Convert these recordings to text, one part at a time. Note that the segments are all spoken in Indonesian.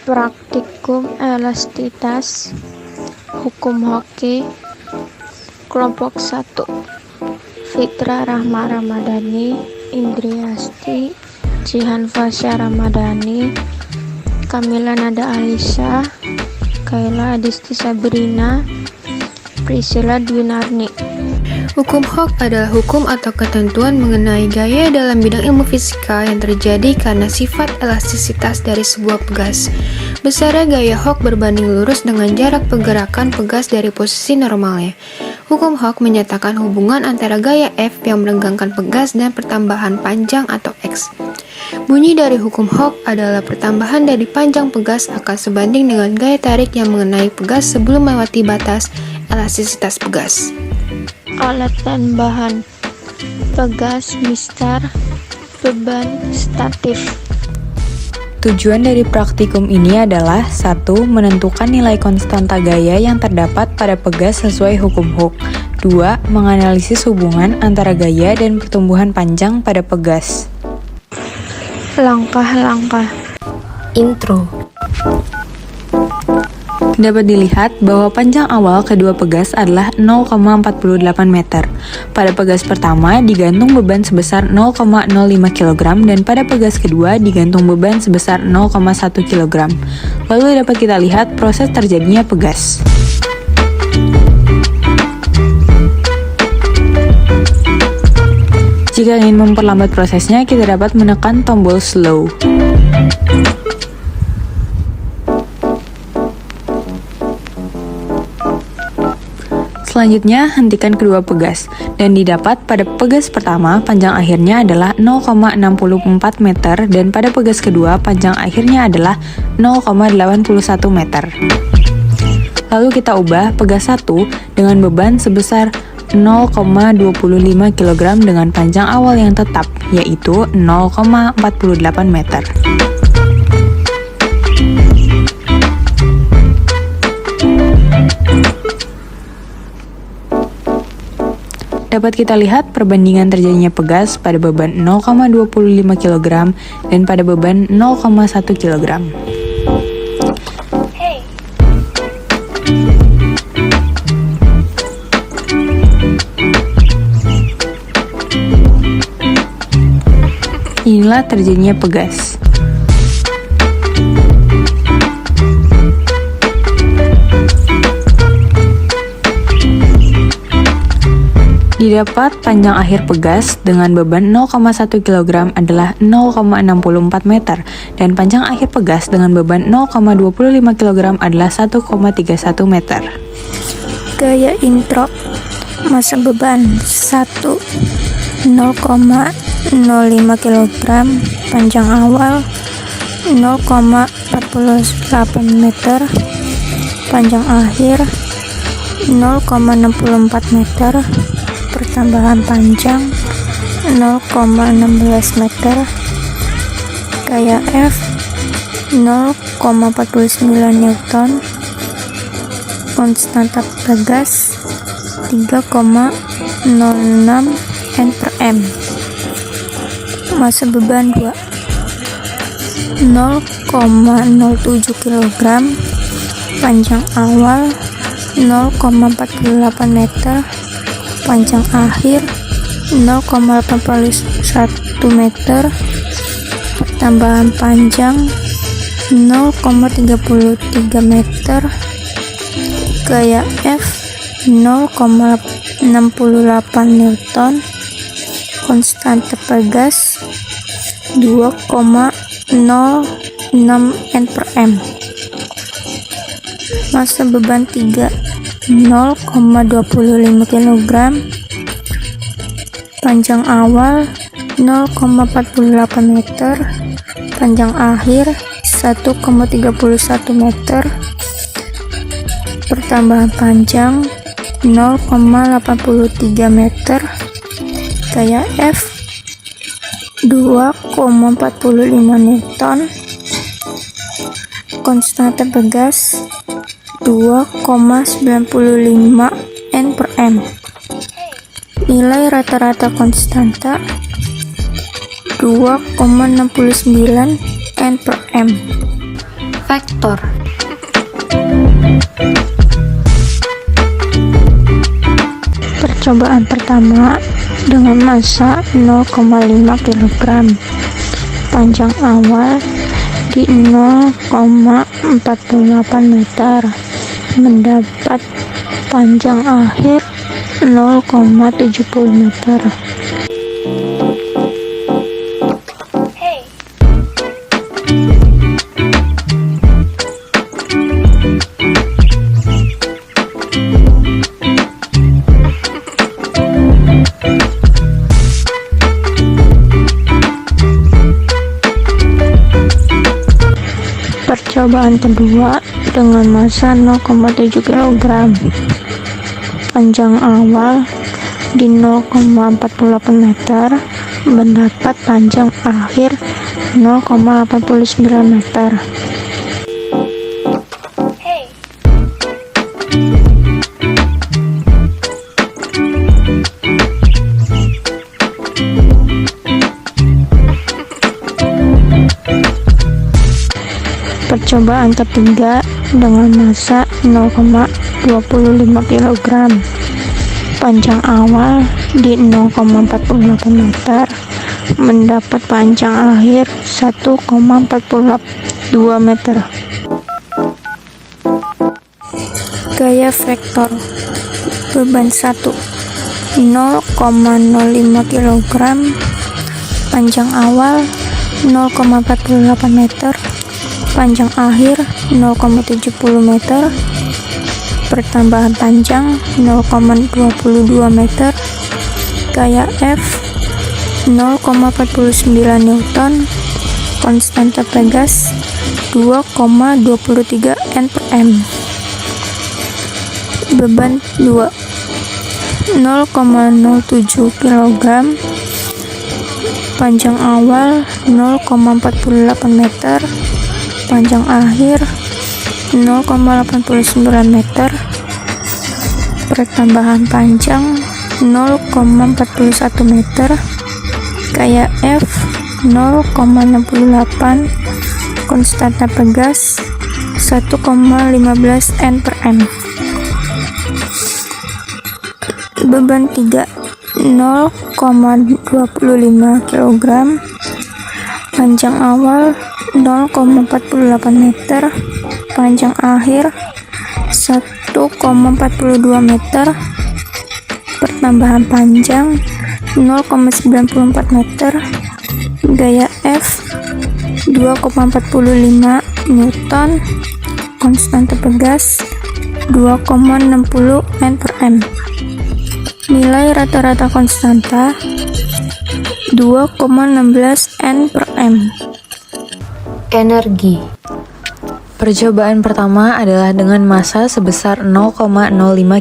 Praktikum Elastisitas Hukum Hoki Kelompok 1 Fitra Rahma Ramadhani, Indriasti, Jihan Fasya Ramadhani, Kamila Nada Alisa, Kayla Adisti Sabrina, Priscilla Dwinarni. Hukum Hooke adalah hukum atau ketentuan mengenai gaya dalam bidang ilmu fisika yang terjadi karena sifat elastisitas dari sebuah pegas. Besarnya gaya Hooke berbanding lurus dengan jarak pergerakan pegas dari posisi normalnya. Hukum Hooke menyatakan hubungan antara gaya F yang meregangkan pegas dan pertambahan panjang atau X. Bunyi dari hukum Hooke adalah pertambahan dari panjang pegas akan sebanding dengan gaya tarik yang mengenai pegas sebelum melewati batas elastisitas pegas. Alat dan bahan: pegas, mistar, beban, statif. Tujuan dari praktikum ini adalah 1. Menentukan nilai konstanta gaya yang terdapat pada pegas sesuai hukum Hooke. 2. Menganalisis hubungan antara gaya dan pertumbuhan panjang pada pegas. Langkah-langkah. Intro. Dapat dilihat bahwa panjang awal kedua pegas adalah 0,48 meter. Pada pegas pertama digantung beban sebesar 0,05 kg dan pada pegas kedua digantung beban sebesar 0,1 kg. Lalu dapat kita lihat proses terjadinya pegas. Jika ingin memperlambat prosesnya, kita dapat menekan tombol slow. Selanjutnya, hentikan kedua pegas, dan didapat pada pegas pertama panjang akhirnya adalah 0,64 meter dan pada pegas kedua panjang akhirnya adalah 0,81 meter. Lalu kita ubah pegas 1 dengan beban sebesar 0,25 kg dengan panjang awal yang tetap, yaitu 0,48 meter. Dapat kita lihat perbandingan terjadinya pegas pada beban 0,25 kg dan pada beban 0,1 kg. Inilah terjadinya pegas. Didapat panjang akhir pegas dengan beban 0,1 kg adalah 0,64 meter dan panjang akhir pegas dengan beban 0,25 kg adalah 1,31 meter. Gaya intro. Masa beban 1 0,05 kg, panjang awal 0,48 meter, panjang akhir 0,64 meter, pertambahan panjang 0,16 meter, gaya F 0,49 Newton, konstanta pegas 3,06 N/m. Massa beban 2 0,07 kg, panjang awal 0,48 meter, panjang akhir 0,81 meter, pertambahan panjang 0,33 meter, gaya F 0,68 Newton, konstanta pegas 2,06 N/m. Massa beban 3 0,25 kg, panjang awal 0,48 meter, panjang akhir 1,31 meter, pertambahan panjang 0,83 meter, gaya F 2,45 Newton, konstanta pegas 2,95 N/m. Nilai rata-rata konstanta 2,69 N/m. vektor. Percobaan pertama dengan massa 0,5 kg. Panjang awal di 0,48 meter. Mendapat panjang akhir 0,70 meter. Percobaan kedua dengan massa 0,7 kg. Panjang awal di 0,48 meter. Mendapat panjang akhir 0,89 meter. Percobaan ketiga dengan massa 0,25 kg. Panjang awal di 0,48 meter. Mendapat panjang akhir 1,42 meter. Gaya vektor. Beban 1 0,05 kg. Panjang awal 0,48 meter. Panjang akhir 0,70 meter. Pertambahan panjang 0,22 meter. Gaya F 0,49 Newton. Konstanta Pegas 2,23 N/m. Beban 2 0,07 kg. Panjang awal 0,48 meter. Panjang akhir 0,89 meter. Pertambahan panjang 0,41 meter. Gaya F 0,68. Konstanta Pegas 1,15 N/m. Beban 3 0,25 kg. Panjang awal 0,48 meter. Panjang akhir 1,42 meter. Pertambahan panjang 0,94 meter. Gaya F 2,45 Newton. Konstanta Pegas 2,60 N/m. Nilai rata-rata konstanta 2,16 N/m. Energi. Percobaan pertama adalah dengan massa sebesar 0,05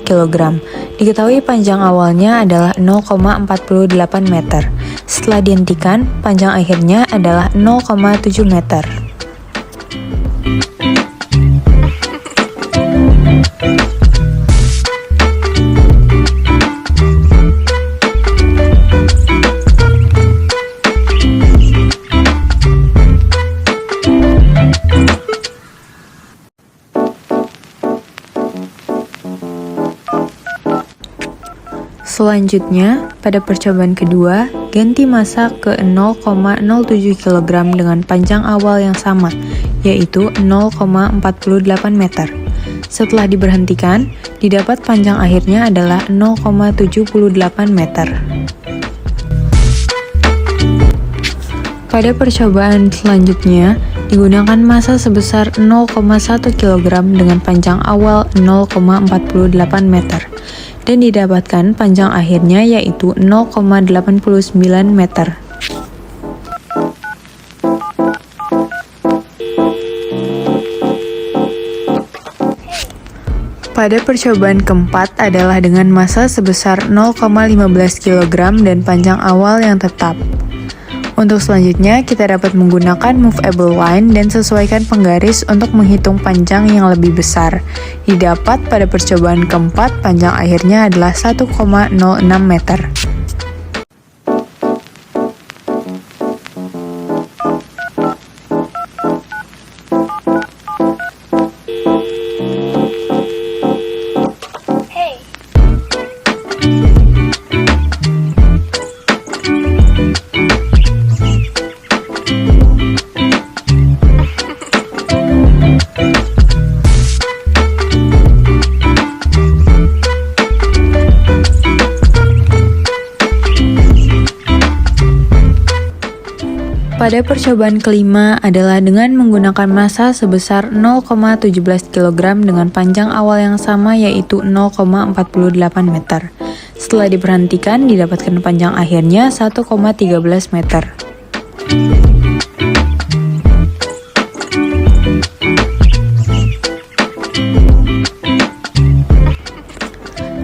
kg. Diketahui panjang awalnya adalah 0,48 meter. Setelah dihentikan, panjang akhirnya adalah 0,7 meter. Selanjutnya, pada percobaan kedua, ganti massa ke 0,07 kg dengan panjang awal yang sama, yaitu 0,48 meter. Setelah diberhentikan, didapat panjang akhirnya adalah 0,78 meter. Pada percobaan selanjutnya, digunakan massa sebesar 0,1 kg dengan panjang awal 0,48 meter. Dan didapatkan panjang akhirnya yaitu 0,89 meter. Pada percobaan keempat adalah dengan massa sebesar 0,15 kg dan panjang awal yang tetap. Untuk selanjutnya, kita dapat menggunakan movable line dan sesuaikan penggaris untuk menghitung panjang yang lebih besar. Didapat pada percobaan keempat, panjang akhirnya adalah 1,06 meter. Pada percobaan kelima adalah dengan menggunakan massa sebesar 0,17 kg dengan panjang awal yang sama yaitu 0,48 meter. Setelah diberhentikan, didapatkan panjang akhirnya 1,13 meter.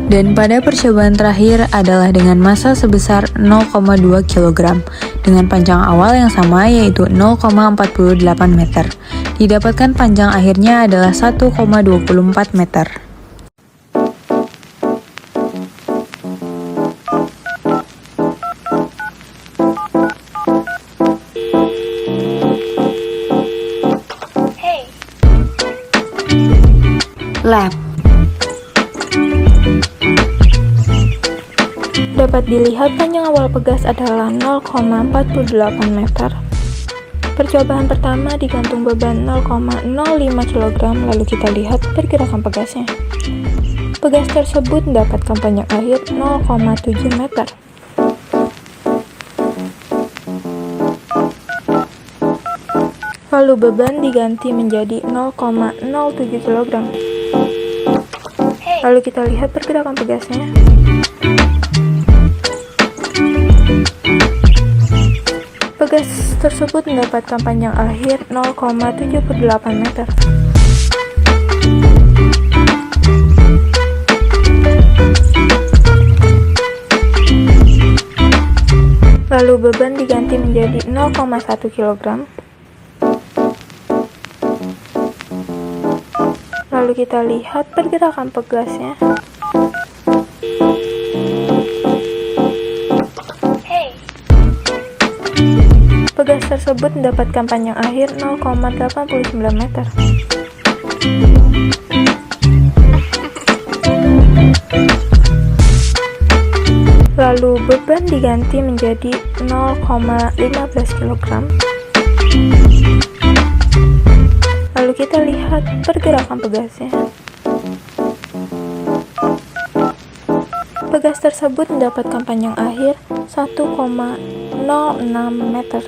Dan pada percobaan terakhir adalah dengan massa sebesar 0,2 kg dengan panjang awal yang sama yaitu 0,48 meter. Didapatkan panjang akhirnya adalah 1,24 meter. Lab. Dapat dilihat panjang awal pegas adalah 0,48 meter. Percobaan pertama digantung beban 0,05 kg, lalu kita lihat pergerakan pegasnya. Pegas tersebut mendapatkan panjang akhir 0,7 meter. Lalu beban diganti menjadi 0,07 kg. Lalu kita lihat pergerakan pegasnya. Pegas tersebut mendapatkan panjang akhir 0,78 meter. Lalu beban diganti menjadi 0,1 kg. Lalu kita lihat pergerakan pegasnya. Pegas tersebut mendapatkan panjang akhir 0,89 meter. Lalu beban diganti menjadi 0,15 kg. Lalu kita lihat pergerakan pegasnya. Pegas tersebut mendapatkan panjang akhir 1,06 meter.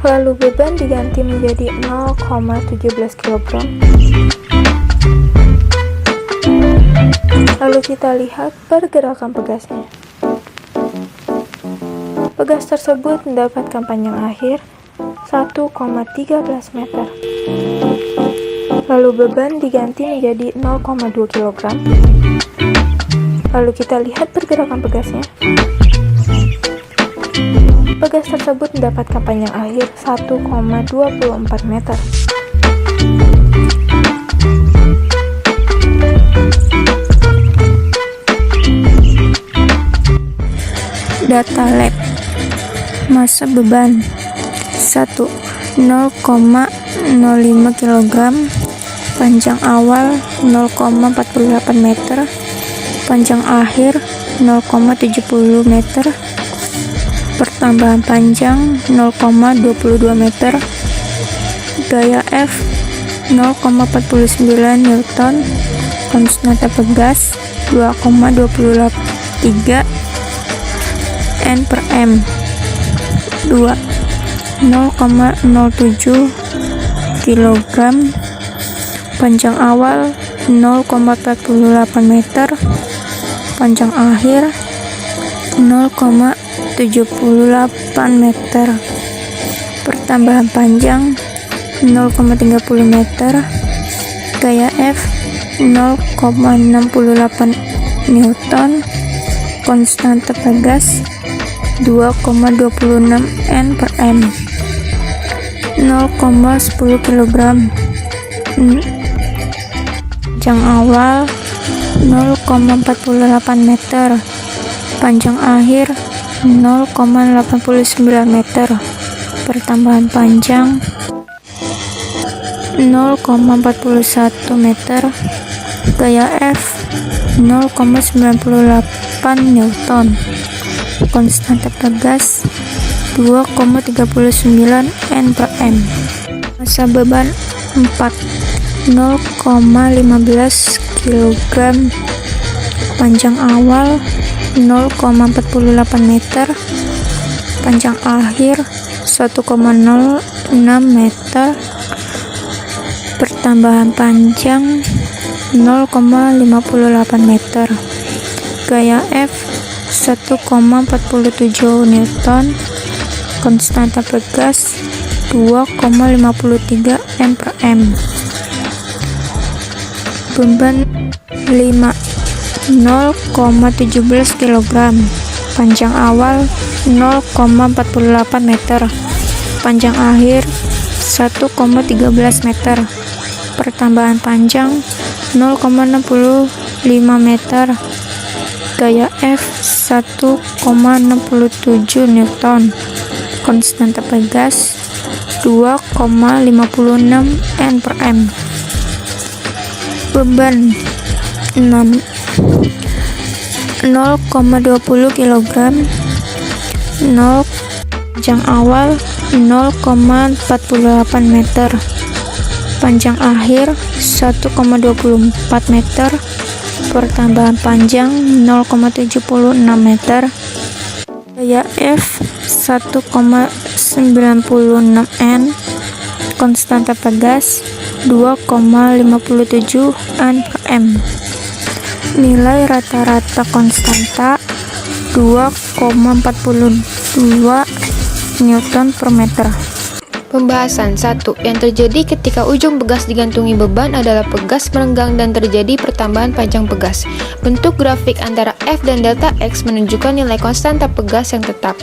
Lalu beban diganti menjadi 0,17 kg. Lalu kita lihat pergerakan pegasnya. Pegas tersebut mendapatkan panjang akhir 1,13 meter. Lalu beban diganti menjadi 0,2 kg. Lalu kita lihat pergerakan pegasnya. Pegas tersebut mendapatkan panjang akhir 1,24 meter. Data lab. Massa beban 1, 0,05 kg. Panjang awal 0,48 meter. Panjang akhir 0,70 meter. Pertambahan panjang 0,22 meter. Gaya F 0,49 Newton. Konstanta pegas 2,23 N per M. 2, 0,07 kg. Panjang awal 0,48 meter. Panjang akhir 0,78 meter. Pertambahan panjang 0,30 meter. Gaya F 0,68 Newton. Konstanta pegas 2,26 N per M. 0,10 kg. Panjang awal 0,48 meter. Panjang akhir 0,89 meter. Pertambahan panjang 0,41 meter. Gaya F 0,98 Newton. Konstanta pegas 2,39 N per M. Massa beban 4, 0,15 kg. Panjang awal 0,48 meter. Panjang akhir 1,06 meter. Pertambahan panjang 0,58 meter. Gaya F 1,47 Newton. Konstanta pegas 2,53 N per M. Beban 5, 0,17 kg. Panjang awal 0,48 meter. Panjang akhir 1,13 meter. Pertambahan panjang 0,65 meter. Gaya F 1,67 Newton. Konstanta pegas 2,56 N per M. Beban 6, 0,20 kg. Panjang awal 0,48 meter. Panjang akhir 1,24 meter. Pertambahan panjang 0,76 meter. Gaya F 1,96 N. Konstanta pegas 2,57 N per M. Nilai rata-rata konstanta 2,42 Newton per meter. Pembahasan 1. Yang terjadi ketika ujung pegas digantungi beban adalah pegas merenggang dan terjadi pertambahan panjang pegas. Bentuk grafik antara F dan delta X menunjukkan nilai konstanta pegas yang tetap.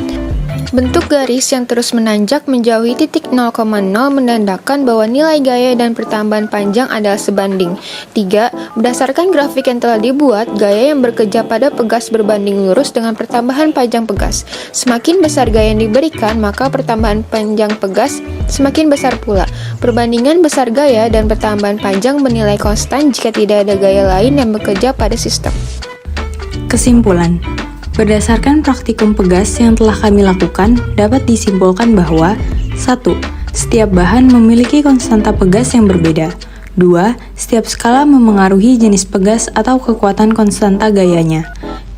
Bentuk garis yang terus menanjak menjauhi titik 0,0 menandakan bahwa nilai gaya dan pertambahan panjang adalah sebanding. 3. Berdasarkan grafik yang telah dibuat, gaya yang bekerja pada pegas berbanding lurus dengan pertambahan panjang pegas. Semakin besar gaya yang diberikan, maka pertambahan panjang pegas semakin besar pula. Perbandingan besar gaya dan pertambahan panjang bernilai konstan jika tidak ada gaya lain yang bekerja pada sistem. Kesimpulan. Berdasarkan praktikum pegas yang telah kami lakukan, dapat disimpulkan bahwa 1. Setiap bahan memiliki konstanta pegas yang berbeda. 2. Setiap skala memengaruhi jenis pegas atau kekuatan konstanta gayanya.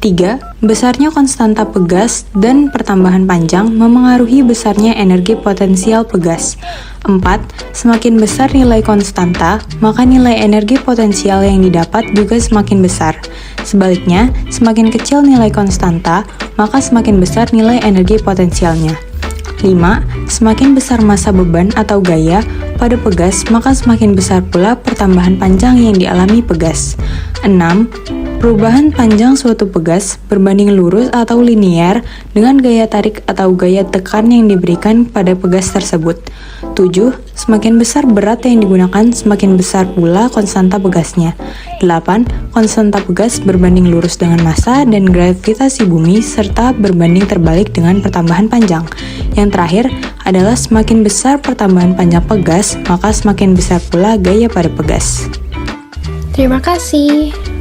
3. Besarnya konstanta pegas dan pertambahan panjang memengaruhi besarnya energi potensial pegas. 4. Semakin besar nilai konstanta, maka nilai energi potensial yang didapat juga semakin besar. Sebaliknya, semakin kecil nilai konstanta, maka semakin besar nilai energi potensialnya. 5. Semakin besar massa beban atau gaya pada pegas, maka semakin besar pula pertambahan panjang yang dialami pegas. 6. Perubahan panjang suatu pegas berbanding lurus atau linear dengan gaya tarik atau gaya tekan yang diberikan pada pegas tersebut. 7. Semakin besar berat yang digunakan, semakin besar pula konstanta pegasnya. 8. Konstanta pegas berbanding lurus dengan massa dan gravitasi bumi serta berbanding terbalik dengan pertambahan panjang. Yang terakhir adalah semakin besar pertambahan panjang pegas, maka semakin besar pula gaya pada pegas. Terima kasih.